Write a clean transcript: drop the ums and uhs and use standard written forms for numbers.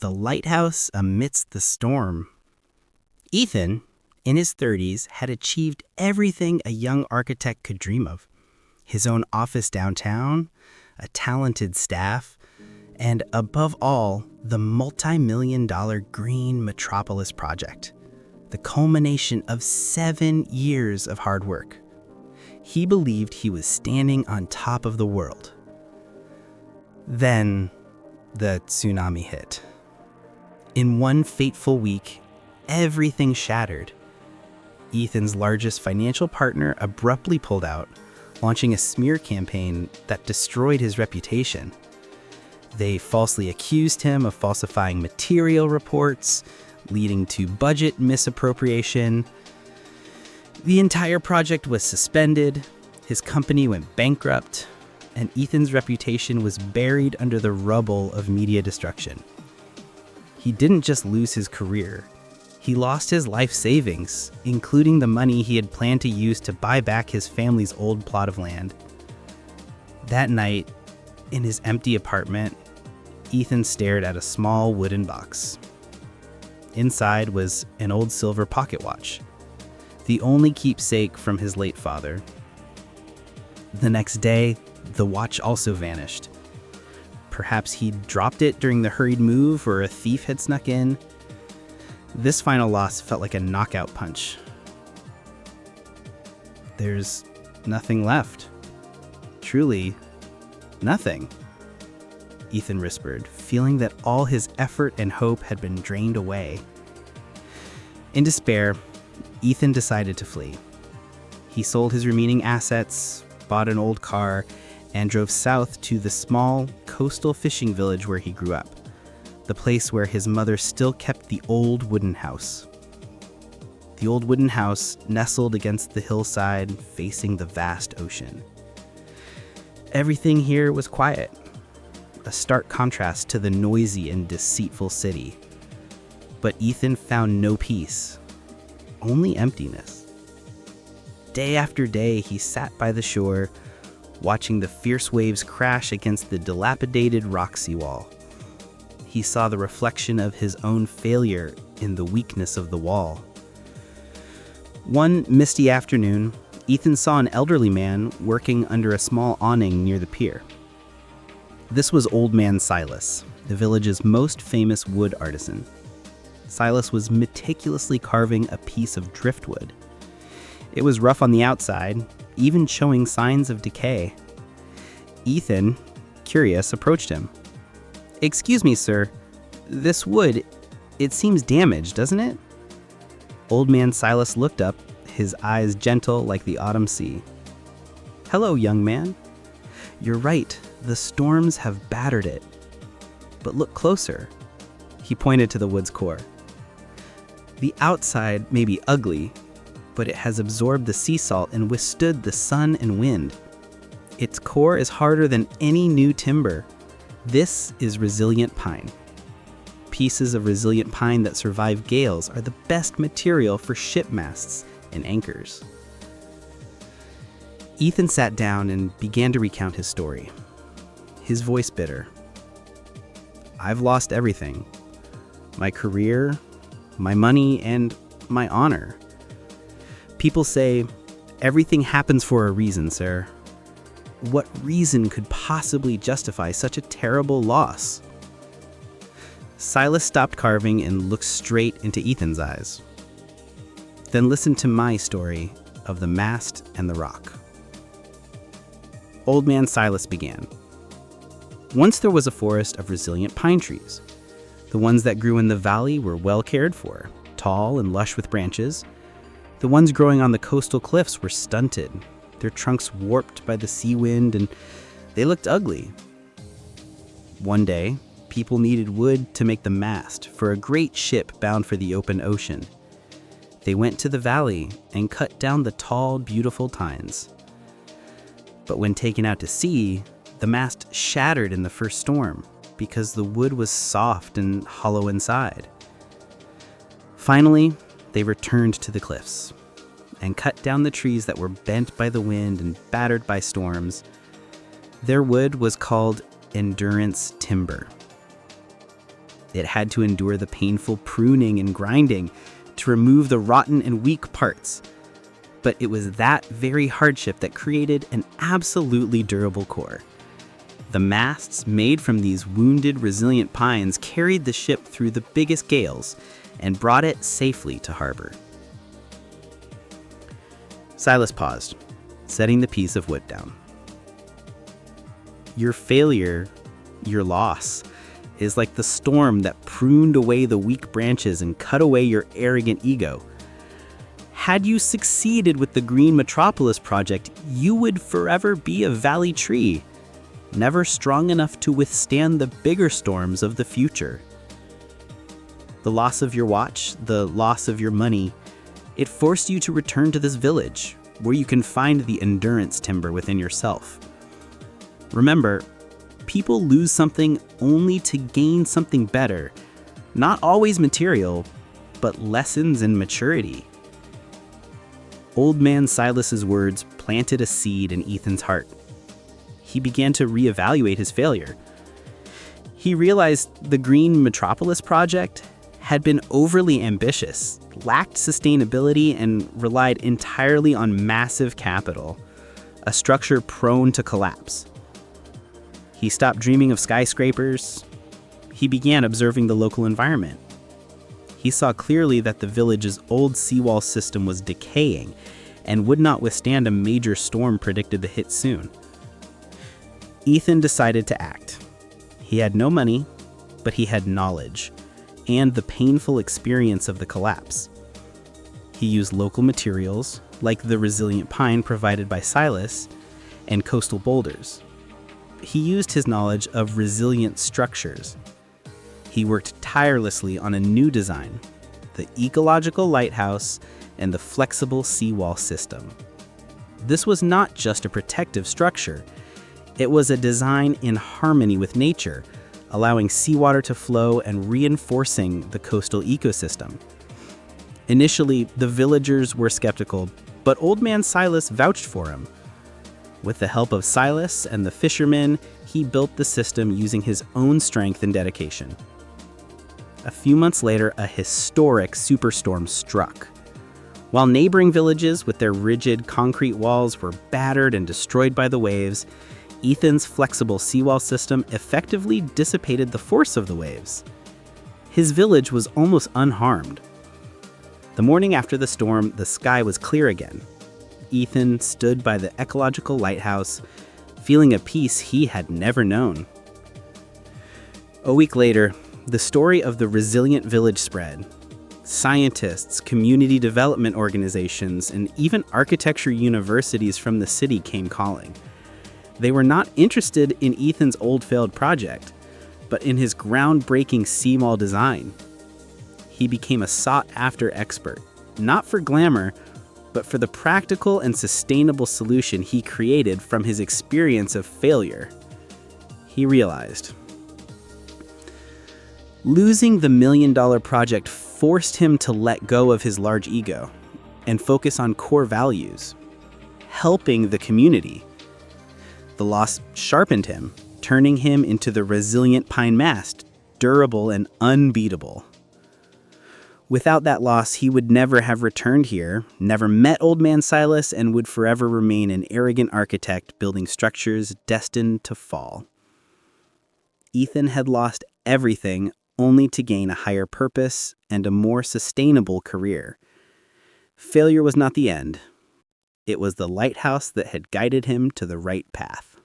the lighthouse amidst the storm. Ethan, in his 30s, had achieved everything a young architect could dream of. His own office downtown, a talented staff, and above all, the multi-million-dollar Green Metropolis project, the culmination of 7 years of hard work. He believed he was standing on top of the world. Then, the tsunami hit. In one fateful week, everything shattered. Ethan's largest financial partner abruptly pulled out, launching a smear campaign that destroyed his reputation. They falsely accused him of falsifying material reports, leading to budget misappropriation. The entire project was suspended, his company went bankrupt, and Ethan's reputation was buried under the rubble of media destruction. He didn't just lose his career, he lost his life savings, including the money he had planned to use to buy back his family's old plot of land. That night, in his empty apartment, Ethan stared at a small wooden box. Inside was an old silver pocket watch, the only keepsake from his late father. The next day, the watch also vanished. Perhaps he'd dropped it during the hurried move, or a thief had snuck in. This final loss felt like a knockout punch. There's nothing left. Truly, nothing, Ethan whispered, feeling that all his effort and hope had been drained away. In despair, Ethan decided to flee. He sold his remaining assets, bought an old car, and drove south to the small coastal fishing village where he grew up, the place where his mother still kept the old wooden house. The old wooden house nestled against the hillside, facing the vast ocean. Everything here was quiet, a stark contrast to the noisy and deceitful city. But Ethan found no peace, only emptiness. Day after day, he sat by the shore, watching the fierce waves crash against the dilapidated rock seawall. He saw the reflection of his own failure in the weakness of the wall. One misty afternoon, Ethan saw an elderly man working under a small awning near the pier. This was Old Man Silas, the village's most famous wood artisan. Silas was meticulously carving a piece of driftwood. It was rough on the outside, even showing signs of decay. Ethan, curious, approached him. "Excuse me, sir. This wood, it seems damaged, doesn't it?" Old Man Silas looked up, his eyes gentle like the autumn sea. "Hello, young man. You're right, the storms have battered it. But look closer." He pointed to the wood's core. "The outside may be ugly, but it has absorbed the sea salt and withstood the sun and wind. Its core is harder than any new timber. This is resilient pine. Pieces of resilient pine that survive gales are the best material for ship masts and anchors." Ethan sat down and began to recount his story, his voice bitter. "I've lost everything. My career, my money, and my honor. People say, everything happens for a reason, sir. What reason could possibly justify such a terrible loss?" Silas stopped carving and looked straight into Ethan's eyes. "Then listen to my story of the mast and the rock." Old Man Silas began. "Once there was a forest of resilient pine trees. The ones that grew in the valley were well cared for, tall and lush with branches. The ones growing on the coastal cliffs were stunted, their trunks warped by the sea wind, and they looked ugly. One day, people needed wood to make the mast for a great ship bound for the open ocean. They went to the valley and cut down the tall, beautiful pines. But when taken out to sea, the mast shattered in the first storm because the wood was soft and hollow inside. Finally, they returned to the cliffs and cut down the trees that were bent by the wind and battered by storms. Their wood was called endurance timber. It had to endure the painful pruning and grinding to remove the rotten and weak parts. But it was that very hardship that created an absolutely durable core. The masts made from these wounded, resilient pines carried the ship through the biggest gales and brought it safely to harbor. Silas paused, setting the piece of wood down. Your failure, your loss, is like the storm that pruned away the weak branches and cut away your arrogant ego. Had you succeeded with the Green Metropolis project, you would forever be a valley tree, never strong enough to withstand the bigger storms of the future. The loss of your watch, the loss of your money, it forced you to return to this village, where you can find the endurance timber within yourself. Remember, people lose something only to gain something better, not always material, but lessons in maturity. Old man Silas's words planted a seed in Ethan's heart. He began to reevaluate his failure. He realized the Green Metropolis project had been overly ambitious, lacked sustainability, and relied entirely on massive capital, a structure prone to collapse. He stopped dreaming of skyscrapers. He began observing the local environment. He saw clearly that the village's old seawall system was decaying and would not withstand a major storm predicted to hit soon. Ethan decided to act. He had no money, but he had knowledge and the painful experience of the collapse. He used local materials, like the resilient pine provided by Silas, and coastal boulders. He used his knowledge of resilient structures. He worked tirelessly on a new design, the ecological lighthouse and the flexible seawall system. This was not just a protective structure. It was a design in harmony with nature, allowing seawater to flow and reinforcing the coastal ecosystem. Initially, the villagers were skeptical, but Old Man Silas vouched for him. With the help of Silas and the fishermen, he built the system using his own strength and dedication. A few months later, a historic superstorm struck. While neighboring villages with their rigid concrete walls were battered and destroyed by the waves, Ethan's flexible seawall system effectively dissipated the force of the waves. His village was almost unharmed. The morning after the storm, the sky was clear again. Ethan stood by the ecological lighthouse, feeling a peace he had never known. A week later, the story of the resilient village spread. Scientists, community development organizations, and even architecture universities from the city came calling. They were not interested in Ethan's old failed project, but in his groundbreaking seawall design. He became a sought-after expert, not for glamour, but for the practical and sustainable solution he created from his experience of failure. He realized losing the $1 million project forced him to let go of his large ego and focus on core values, helping the community. The loss sharpened him, turning him into the resilient pine mast, durable and unbeatable. Without that loss, he would never have returned here, never met Old Man Silas, and would forever remain an arrogant architect building structures destined to fall. Ethan had lost everything only to gain a higher purpose and a more sustainable career. Failure was not the end. It was the lighthouse that had guided him to the right path.